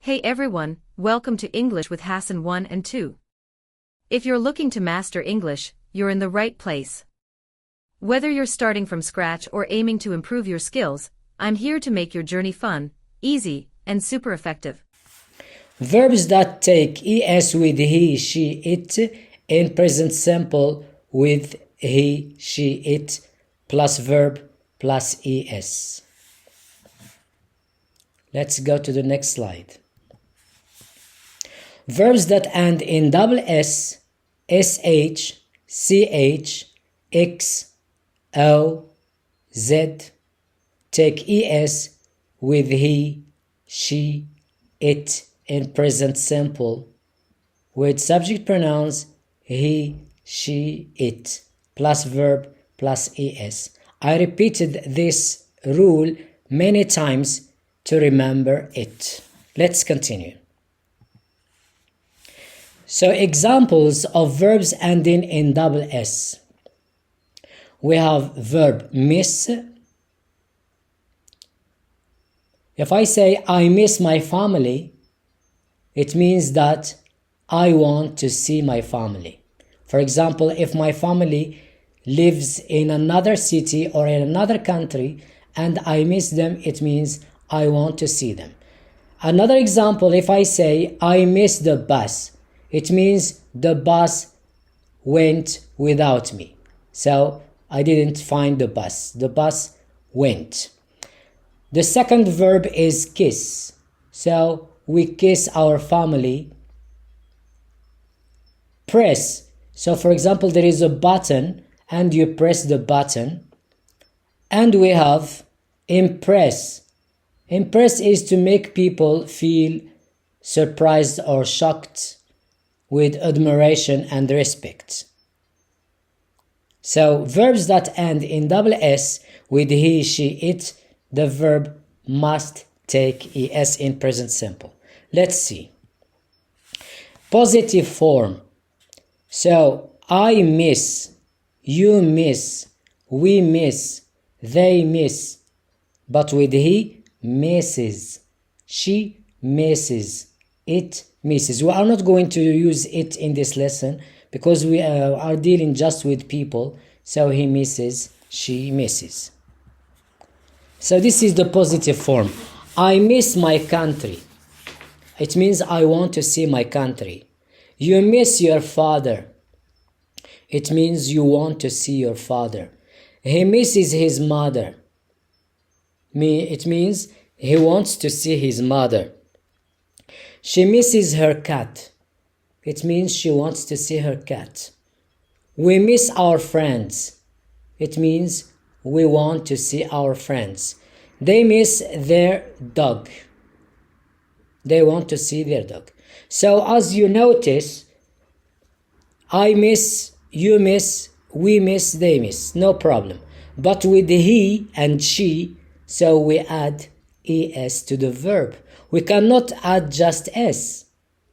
Hey everyone, welcome to English with Hassane 1 and 2. If you're looking to master English, you're in the right place. Whether you're starting from scratch or aiming to improve your skills, I'm here to make your journey fun, easy, and super effective. Verbs that take es with he, she, it in present simple with he, she, it plus verb plus es. Let's go to the next slide. Verbs that end in double s, sh, ch, x, o, z take es with he, she, it in present simple with subject pronouns he, she, it plus verb plus es. I repeated this rule many times to remember it. Let's continue. So examples of verbs ending in double s. We have verb miss. If I say I miss my family, it means that I want to see my family. For example, if my family lives in another city or in another country and I miss them, it means I want to see them. Another example, if I say I miss the bus, it means the bus went without me. So I didn't find the bus. The bus went. The second verb is kiss. So we kiss our family. Press. So for example, there is a button and you press the button. And we have impress. Impress is to make people feel surprised or shocked with admiration and respect. So verbs that end in double s with he, she, it, the verb must take es in present simple. Let's see. Positive form. So I miss, you miss, we miss, they miss. But with he, misses, she misses, it misses. We are not going to use it in this lesson because we are dealing just with people. So he misses, she misses. So this is the positive form. I miss my country. It means I want to see my country. You miss your father. It means you want to see your father. He misses his mother. It means he wants to see his mother. She misses her cat. It means she wants to see her cat. We miss our friends. It means we want to see our friends. They miss their dog. They want to see their dog. So as you notice, I miss, you miss, we miss, they miss. No problem. But with he and she, so we add es to the verb. We cannot add just s.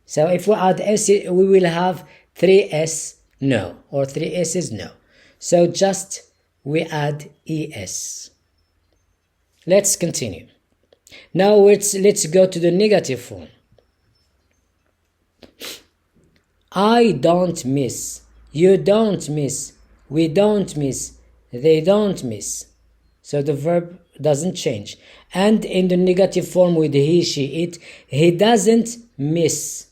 So if we add s, we will have 3s, no, or 3 s's, no. So just we add es. Let's continue. Now let's go to the negative form. I don't miss, you don't miss, we don't miss, they don't miss. So the verb doesn't change. And in the negative form with he, she, it, he doesn't miss.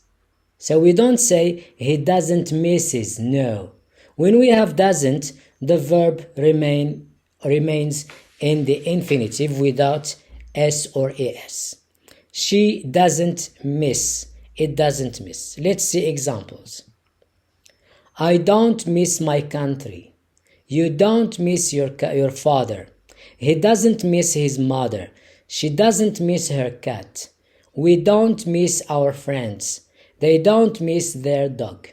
So we don't say he doesn't misses, no. When we have doesn't, the verb remains in the infinitive without s or es. She doesn't miss, it doesn't miss. Let's see examples. I don't miss my country. You don't miss your father. He doesn't miss his mother. She doesn't miss her cat. We don't miss our friends. They don't miss their dog.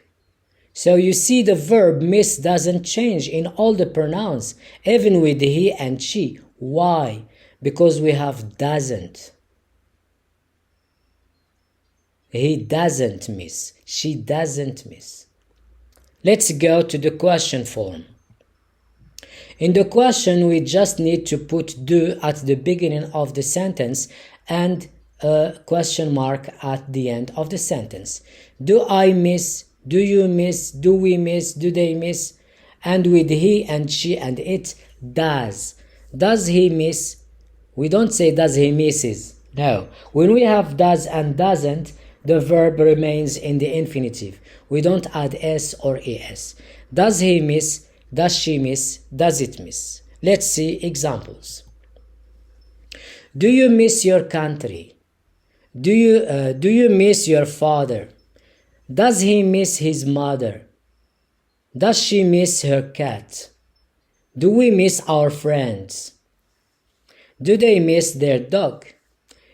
So you see the verb miss doesn't change in all the pronouns, even with he and she. Why? Because we have doesn't. He doesn't miss. She doesn't miss. Let's go to the question form. In the question, we just need to put do at the beginning of the sentence and a question mark at the end of the sentence. Do I miss? Do you miss? Do we miss? Do they miss? And with he and she and it, does. Does he miss? We don't say does he misses. No. When we have does and doesn't, the verb remains in the infinitive. We don't add s or es. Does he miss? Does she miss? Does it miss? Let's see examples. Do you miss your country? Do you miss your father? Does he miss his mother? Does she miss her cat? Do we miss our friends? Do they miss their dog?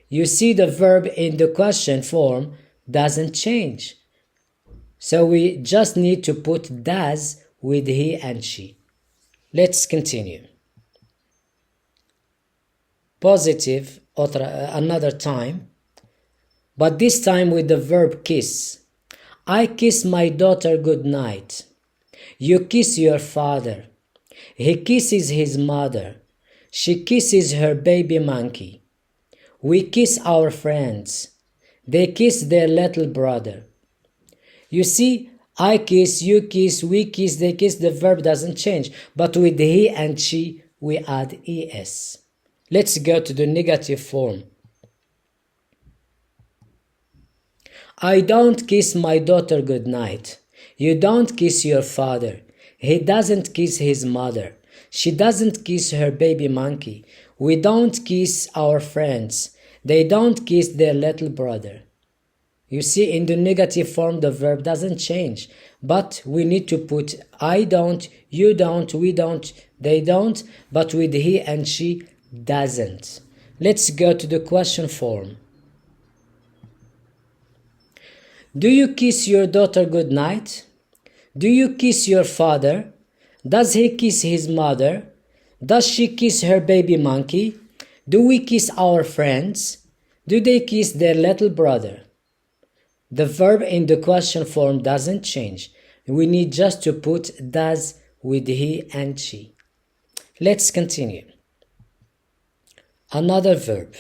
You see, the verb in the question form doesn't change. So we just need to put does with he and she. Let's continue. Positive another time, but this time with the verb kiss. I kiss my daughter good night. You kiss your father. He kisses his mother. She kisses her baby monkey. We kiss our friends. They kiss their little brother. You see, I kiss, you kiss, we kiss, they kiss, the verb doesn't change. But with he and she, we add es. Let's go to the negative form. I don't kiss my daughter good night. You don't kiss your father. He doesn't kiss his mother. She doesn't kiss her baby monkey. We don't kiss our friends. They don't kiss their little brother. You see, in the negative form, the verb doesn't change. But we need to put I don't, you don't, we don't, they don't. But with he and she, doesn't. Let's go to the question form. Do you kiss your daughter good night? Do you kiss your father? Does he kiss his mother? Does she kiss her baby monkey? Do we kiss our friends? Do they kiss their little brother? The verb in the question form doesn't change. We need just to put does with he and she. Let's continue. Another verb.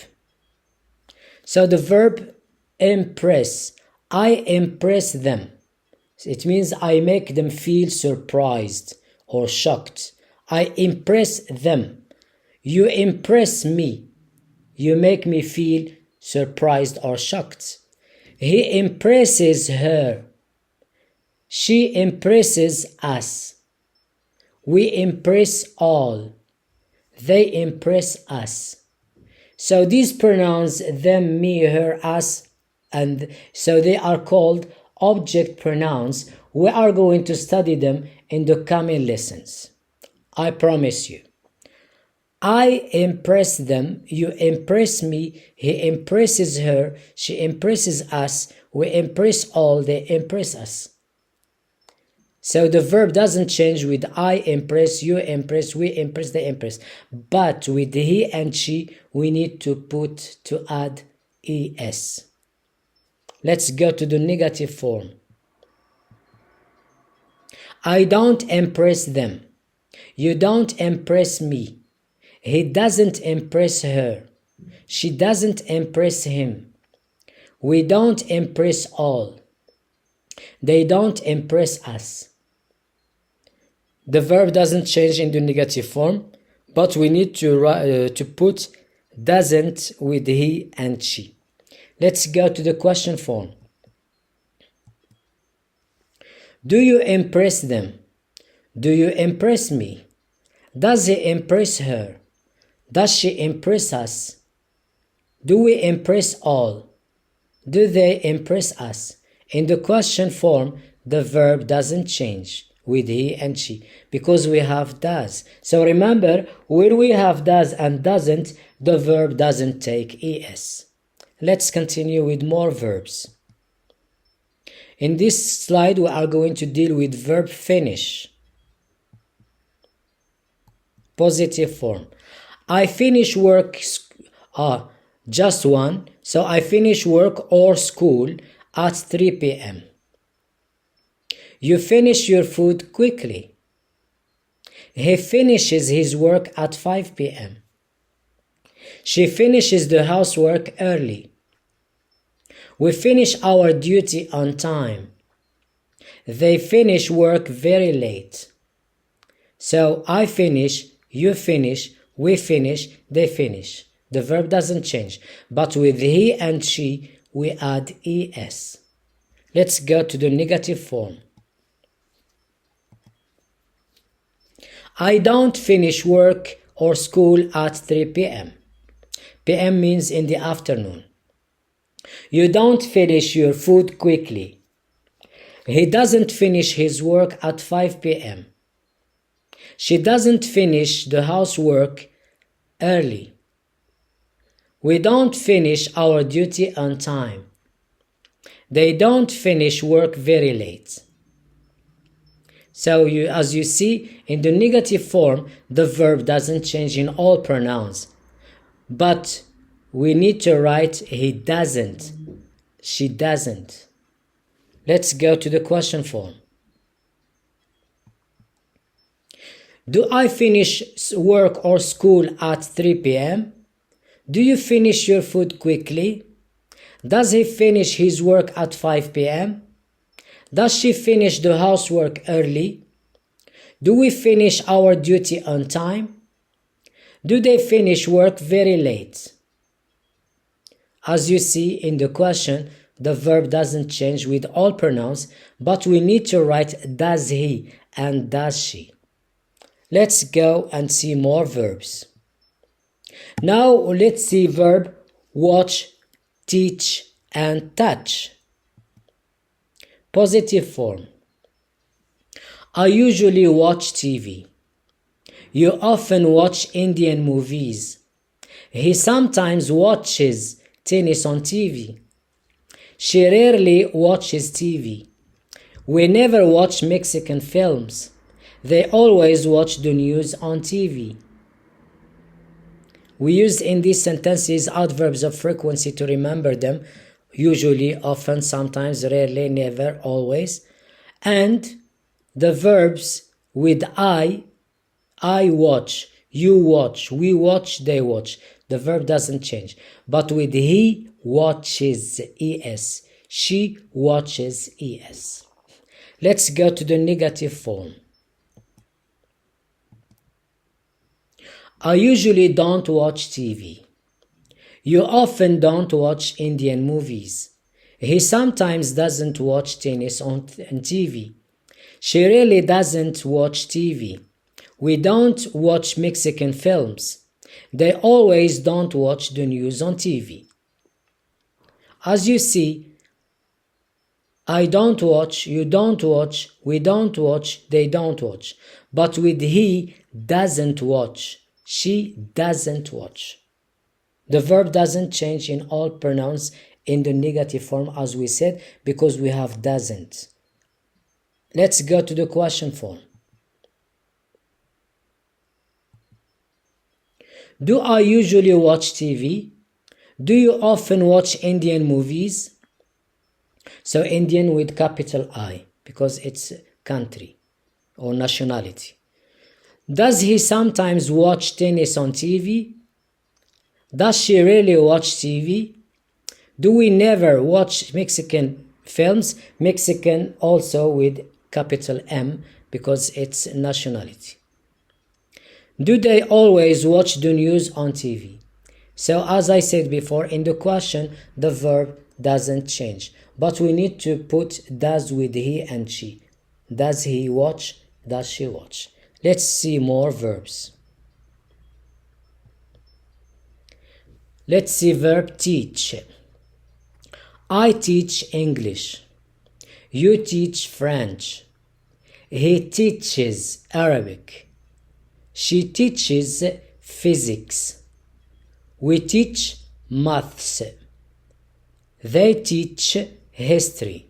So the verb impress. I impress them. It means I make them feel surprised or shocked. I impress them. You impress me. You make me feel surprised or shocked. He impresses her. She impresses us. We impress all. They impress us. So these pronouns, them, me, her, us, and so they are called object pronouns. We are going to study them in the coming lessons. I promise you. I impress them, you impress me, he impresses her, she impresses us, we impress all, they impress us. So the verb doesn't change with I impress, you impress, we impress, they impress. But with he and she, we need to add es. Let's go to the negative form. I don't impress them. You don't impress me. He doesn't impress her. She doesn't impress him. We don't impress all. They don't impress us. The verb doesn't change in the negative form, but we need to put doesn't with he and she. Let's go to the question form. Do you impress them? Do you impress me? Does he impress her? Does she impress us? Do we impress all? Do they impress us? In the question form, the verb doesn't change with he and she because we have does. So remember, when we have does and doesn't, the verb doesn't take es. Let's continue with more verbs. In this slide, we are going to deal with verb finish. Positive form. I finish work, just one. So I finish work or school at 3 p.m. You finish your food quickly. He finishes his work at 5 p.m. She finishes the housework early. We finish our duty on time. They finish work very late. So I finish, you finish, we finish, they finish. The verb doesn't change, but with he and she, we add es. Let's go to the negative form. I don't finish work or school at 3 p.m. p.m. means in the afternoon. You don't finish your food quickly. He doesn't finish his work at 5 p.m. She doesn't finish the housework early. We don't finish our duty on time. They don't finish work very late. So as you see, in the negative form, the verb doesn't change in all pronouns. But we need to write he doesn't, she doesn't. Let's go to the question form. Do I finish work or school at 3 p.m.? Do you finish your food quickly? Does he finish his work at 5 p.m.? Does she finish the housework early? Do we finish our duty on time? Do they finish work very late? As you see in the question, the verb doesn't change with all pronouns, but we need to write does he and does she. Let's go and see more verbs. Now let's see verb watch, teach, and touch. Positive form. I usually watch TV. You often watch Indian movies. He sometimes watches tennis on TV. She rarely watches TV. We never watch Mexican films. They always watch the news on TV. We use in these sentences adverbs of frequency to remember them. Usually, often, sometimes, rarely, never, always. And the verbs with I watch, you watch, we watch, they watch. The verb doesn't change. But with he watches, es. She watches, es. Let's go to the negative form. I usually don't watch TV. You often don't watch Indian movies. He sometimes doesn't watch tennis on TV. She really doesn't watch TV. We don't watch Mexican films. They always don't watch the news on TV. As you see, I don't watch, you don't watch, we don't watch, they don't watch. But with he doesn't watch, she doesn't watch. The verb doesn't change in all pronouns in the negative form as we said because we have doesn't. Let's go to the question form. Do I usually watch TV? Do you often watch Indian movies? So Indian with capital I because it's country or nationality. Does he sometimes watch tennis on TV? Does she really watch TV? Do we never watch Mexican films? Mexican also with capital M because it's nationality. Do they always watch the news on TV? So as I said before, in the question, the verb doesn't change. But we need to put does with he and she. Does he watch? Does she watch? Let's see more verbs. Let's see verb teach. I teach English. You teach French. He teaches Arabic. She teaches physics. We teach maths. They teach history.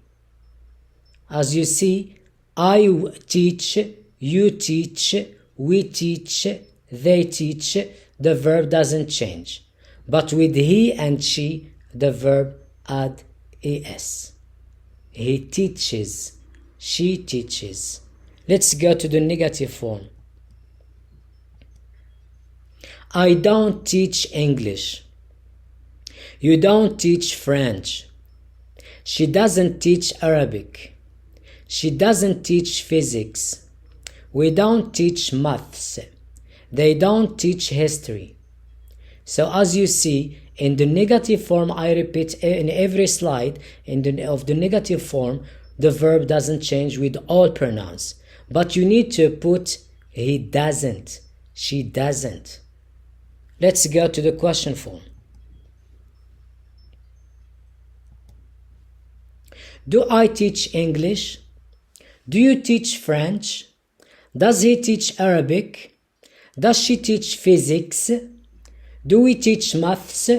As you see, I teach, you teach, we teach, they teach. The verb doesn't change. But with he and she, the verb add es. He teaches, she teaches. Let's go to the negative form. I don't teach English. You don't teach French. She doesn't teach Arabic. She doesn't teach physics. We don't teach maths. They don't teach history. So as you see, in the negative form, I repeat in every slide, of the negative form, the verb doesn't change with all pronouns. But you need to put he doesn't, she doesn't. Let's go to the question form. Do I teach English? Do you teach French? Does he teach Arabic? Does she teach physics? Do we teach maths?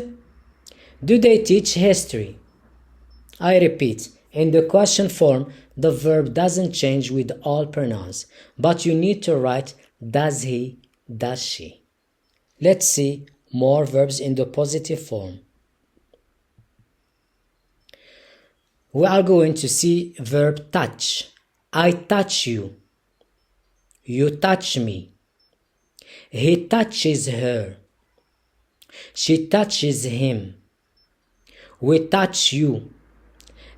Do they teach history? I repeat, in the question form, the verb doesn't change with all pronouns, but you need to write does he, does she. Let's see more verbs in the positive form. We are going to see verb touch. I touch you. You touch me. He touches her. She touches him. We touch you.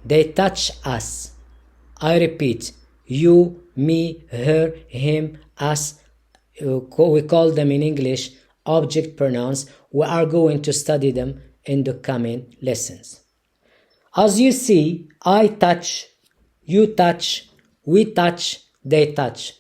They touch us. I repeat, you, me, her, him, us. We call them in English object pronouns. We are going to study them in the coming lessons. As you see, I touch, you touch, we touch, they touch.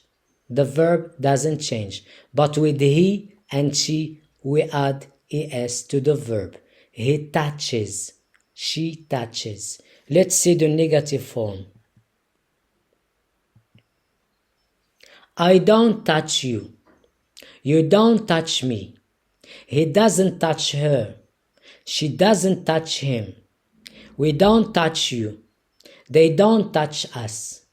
The verb doesn't change, but with he and she, we add es to the verb. He touches, she touches. Let's see the negative form. I don't touch you. You don't touch me. He doesn't touch her. She doesn't touch him. We don't touch you. They don't touch us.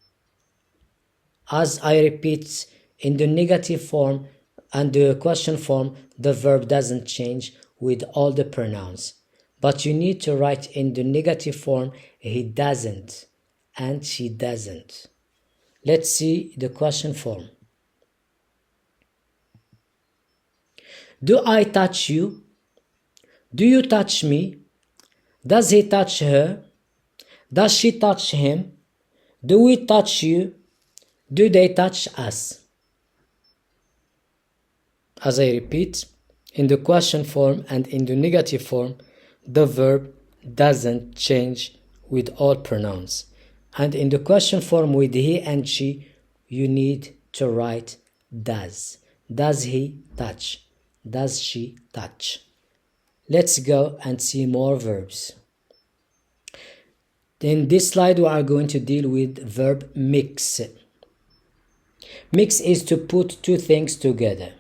As I repeat, in the negative form and the question form, the verb doesn't change with all the pronouns. But you need to write in the negative form, he doesn't and she doesn't. Let's see the question form. Do I touch you? Do you touch me? Does he touch her? Does she touch him? Do we touch you? Do they touch us? As I repeat, in the question form and in the negative form, the verb doesn't change with all pronouns. And in the question form with he and she, you need to write does. Does he touch? Does she touch? Let's go and see more verbs. In this slide, we are going to deal with verb mix. Mix is to put two things together.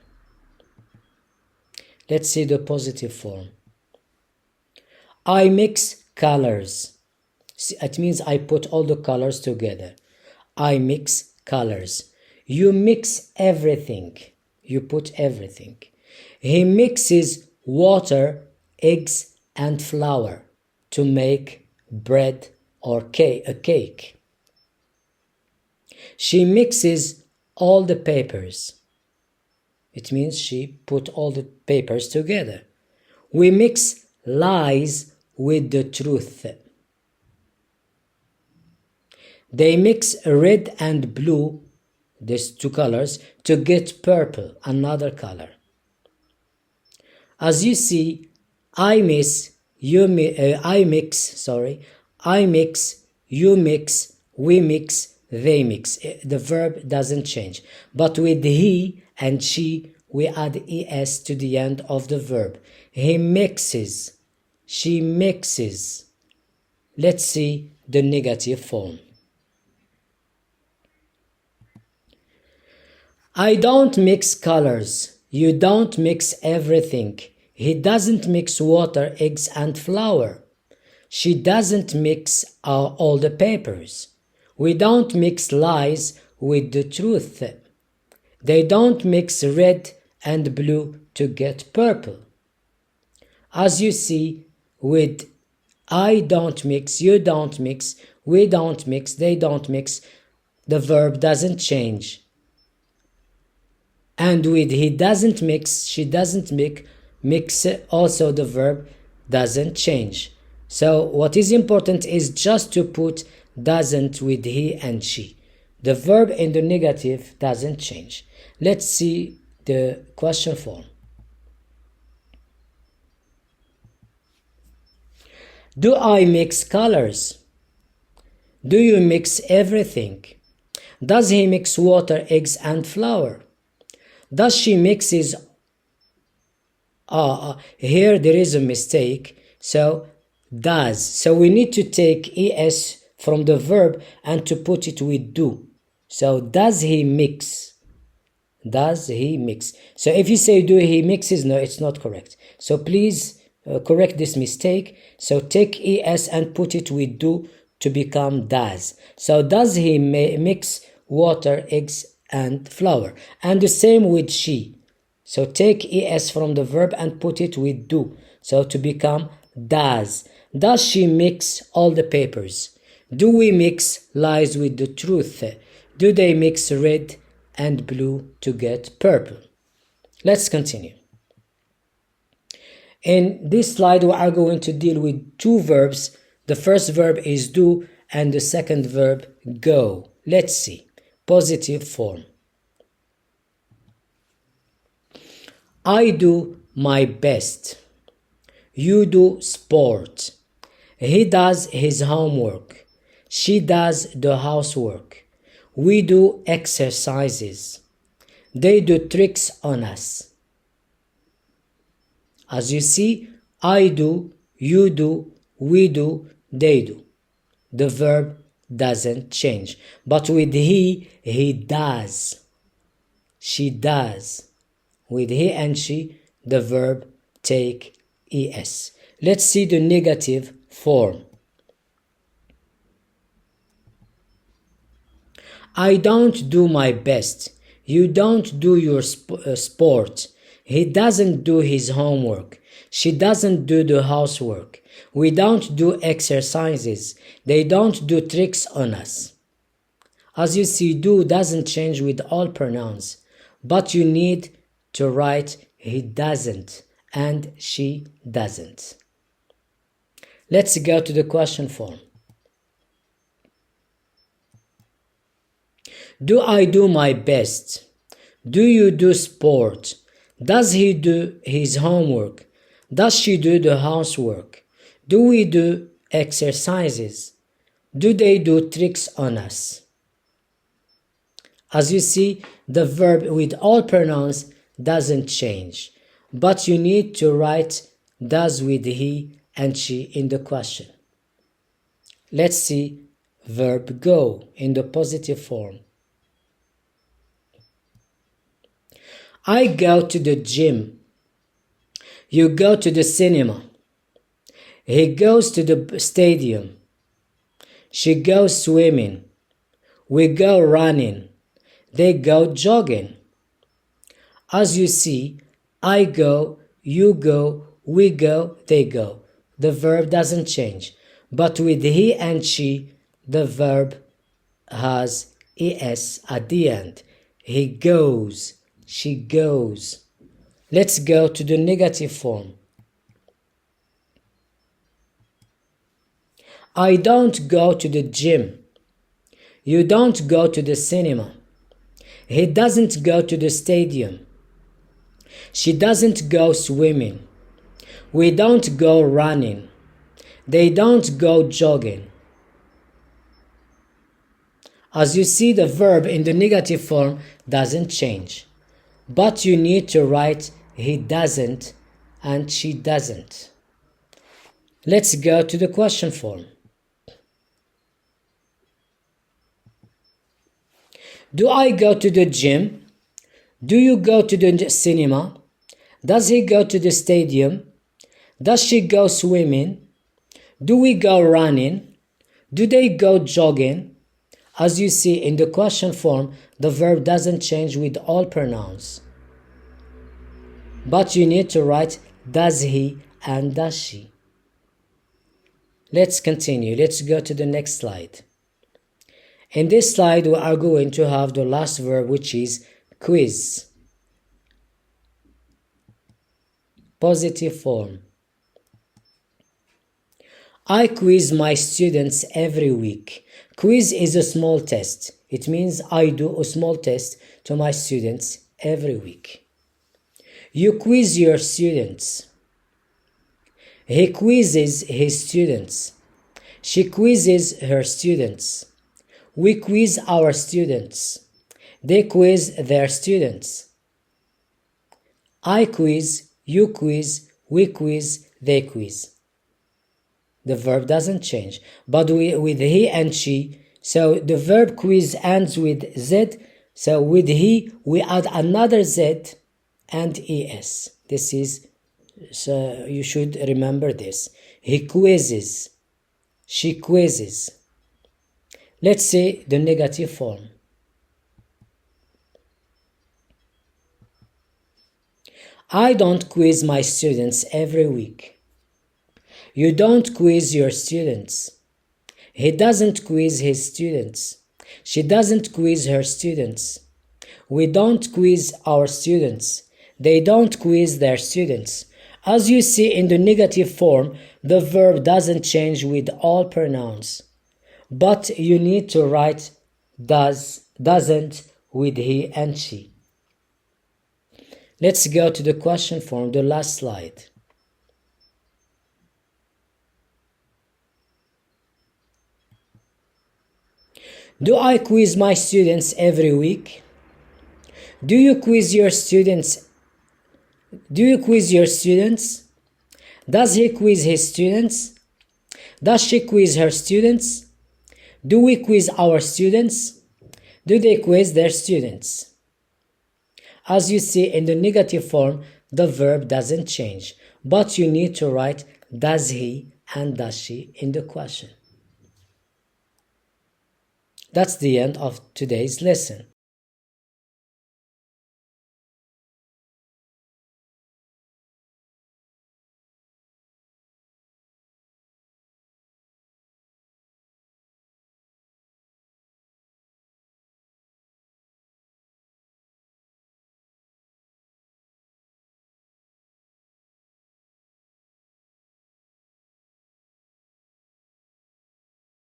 Let's see the positive form. I mix colors. It means I put all the colors together. I mix colors. You mix everything. You put everything. He mixes water, eggs, and flour to make bread or a cake. She mixes all the papers. It means she put all the papers together. We mix lies with the truth. They mix red and blue, these two colors, to get purple, another color. As you see, I mix, you mix, we mix, they mix. The verb doesn't change. But with he and she, we add es to the end of the verb. He mixes, she mixes. Let's see the negative form. I don't mix colors. You don't mix everything. He doesn't mix water, eggs, and flour. She doesn't mix all the papers. We don't mix lies with the truth. They don't mix red and blue to get purple. As you see, with I don't mix, you don't mix, we don't mix, they don't mix, the verb doesn't change. And with he doesn't mix, she doesn't mix, also the verb doesn't change. So what is important is just to put doesn't with he and she. The verb in the negative doesn't change. Let's see the question form. Do I mix colors? Do you mix everything? Does he mix water, eggs, and flour? Does she mixes? Here there is a mistake. So does. So we need to take es from the verb and to put it with do. So does he mix? Does he mix? So if you say do he mixes, no, it's not correct. So please correct this mistake. So take es and put it with do to become does. So does he mix water, eggs, and flour? And the same with she. So take es from the verb and put it with do. So to become does. Does she mix all the papers? Do we mix lies with the truth? Do they mix red and blue to get purple? Let's continue. In this slide, we are going to deal with two verbs. The first verb is do and the second verb go. Let's see. Positive form. I do my best. You do sport. He does his homework. She does the housework. We do exercises. They do tricks on us. As you see, I do, you do, we do, they do. The verb doesn't change. But with he does. She does. With he and she, the verb take es. Let's see the negative form. I don't do my best. You don't do your sport. He doesn't do his homework. She doesn't do the housework. We don't do exercises. They don't do tricks on us. As you see, do doesn't change with all pronouns, but you need to write he doesn't and she doesn't. Let's go to the question form. Do I do my best? Do you do sport? Does he do his homework? Does she do the housework? Do we do exercises? Do they do tricks on us? As you see, the verb with all pronouns doesn't change, but you need to write does with he and she in the question. Let's see verb go in the positive form. I go to the gym. You go to the cinema. He goes to the stadium. She goes swimming. We go running. They go jogging. As you see, I go, you go, we go, they go. The verb doesn't change. But with he and she, the verb has es at the end. He goes. She goes. Let's go to the negative form. I don't go to the gym. You don't go to the cinema. He doesn't go to the stadium. She doesn't go swimming. We don't go running. They don't go jogging. As you see, the verb in the negative form doesn't change. But you need to write he doesn't and she doesn't. Let's go to the question form. Do I go to the gym? Do you go to the cinema? Does he go to the stadium? Does she go swimming? Do we go running? Do they go jogging? As you see in the question form, the verb doesn't change with all pronouns. But you need to write does he and does she. Let's continue. Let's go to the next slide. In this slide, we are going to have the last verb, which is quiz. Positive form. I quiz my students every week. Quiz is a small test. It means I do a small test to my students every week. You quiz your students. He quizzes his students. She quizzes her students. We quiz our students. They quiz their students. I quiz, you quiz, we quiz, they quiz. The verb doesn't change, but with he and she, so the verb quiz ends with z, so with he we add another z and es. This is, so you should remember this. He quizzes, she quizzes. Let's say the negative form. I don't quiz my students every week. You don't quiz your students. He doesn't quiz his students. She doesn't quiz her students. We don't quiz our students. They don't quiz their students. As you see in the negative form, the verb doesn't change with all pronouns. But you need to write does, doesn't with he and she. Let's go to the question form, the last slide. Do I quiz my students every week? Do you quiz your students? Do you quiz your students? Does he quiz his students? Does she quiz her students? Do we quiz our students? Do they quiz their students? As you see in the negative form, the verb doesn't change, but you need to write does he and does she in the question. That's the end of today's lesson.